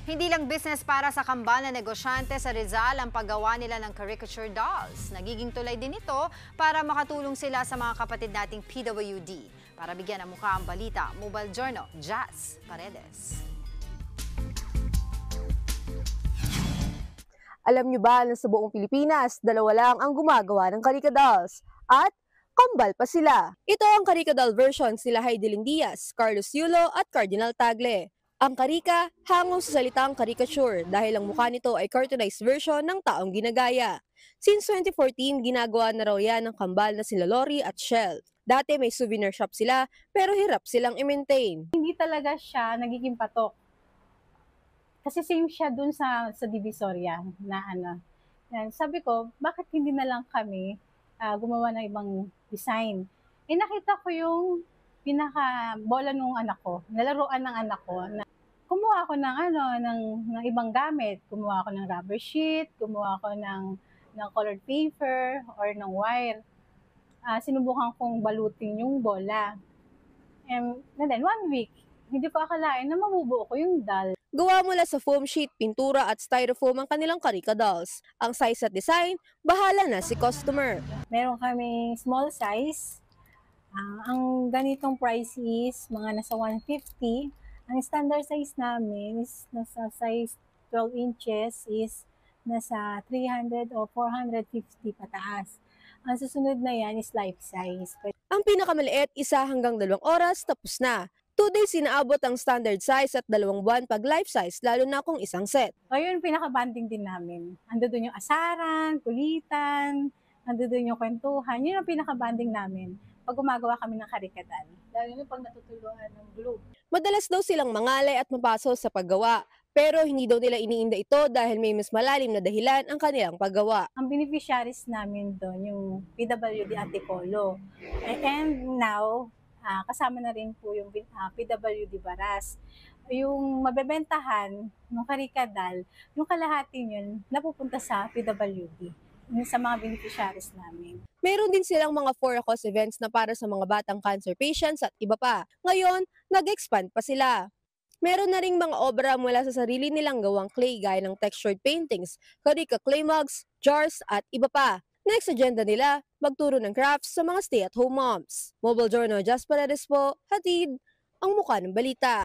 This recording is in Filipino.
Hindi lang business para sa kambal na negosyante sa Rizal ang paggawa nila ng caricature dolls. Nagiging tulay din ito para makatulong sila sa mga kapatid nating PWD. Para bigyan ng mukha ang balita, Mobile Journal, Jazz Paredes. Alam niyo ba na sa buong Pilipinas, dalawa lang ang gumagawa ng Carica dolls at kambal pa sila. Ito ang Carica doll version sila Heidelin Diaz, Carlos Yulo at Cardinal Tagle. Ang Carica, hango sa salitang caricature dahil ang mukha nito ay cartoonized version ng taong ginagaya. Since 2014, ginagawa na raw yan ng kambal na sila Lori at Shell. Dati may souvenir shop sila pero hirap silang i-maintain. Hindi talaga siya nagiging patok. Kasi same siya dun sa Divisoria na ano. Yan, sabi ko, bakit hindi na lang kami gumawa ng ibang design? Nakita ko yung pinaka-bola nung anak ko, nalaruan ng anak ko. Kumuha ako ng ibang gamit. Kumuha ako ng rubber sheet, kumuha ako ng colored paper or ng wire. Sinubukan kong balutin yung bola. And then 1 week, hindi ko akalain na mabubuo ko yung doll. Gawa mula sa foam sheet, pintura at styrofoam ang kanilang Carica dolls. Ang size at design, bahala na si customer. Meron kaming small size. Ang ganitong price is mga nasa 150. Ang standard size namin is nasa size 12 inches is nasa 300 o 450 pataas. Ang susunod na yan is life size. Ang pinakamaliit, 1 hanggang 2 oras, tapos na. 2 days inaabot ang standard size at 2 buwan pag life size, lalo na kung isang set. O yun, pinaka-banding din namin. Ando doon yung asaran, kulitan, ando doon yung kwentuhan. Yun ang pinaka-banding namin pag gumagawa kami ng Carica doll. Lalo na pag natutulungan ng glue. Madalas daw silang mangalay at mapaso sa paggawa, pero hindi daw nila iniinda ito dahil may mas malalim na dahilan ang kanilang paggawa. Ang beneficiaries namin doon, yung PWD Antipolo. And now, kasama na rin po yung PWD Baras. Yung mabebentahan ng Carica doll, yung kalahati yun, napupunta sa PWD, sa mga beneficiaries namin. Meron din silang mga for a cause events na para sa mga batang cancer patients at iba pa. Ngayon, nag-expand pa sila. Meron na ring mga obra mula sa sarili nilang gawang clay gaya ng textured paintings, Carica clay mugs, jars at iba pa. Next agenda nila, magturo ng crafts sa mga stay-at-home moms. Mobile Journal, Jazz Paredes po, hatid ang mukha ng balita.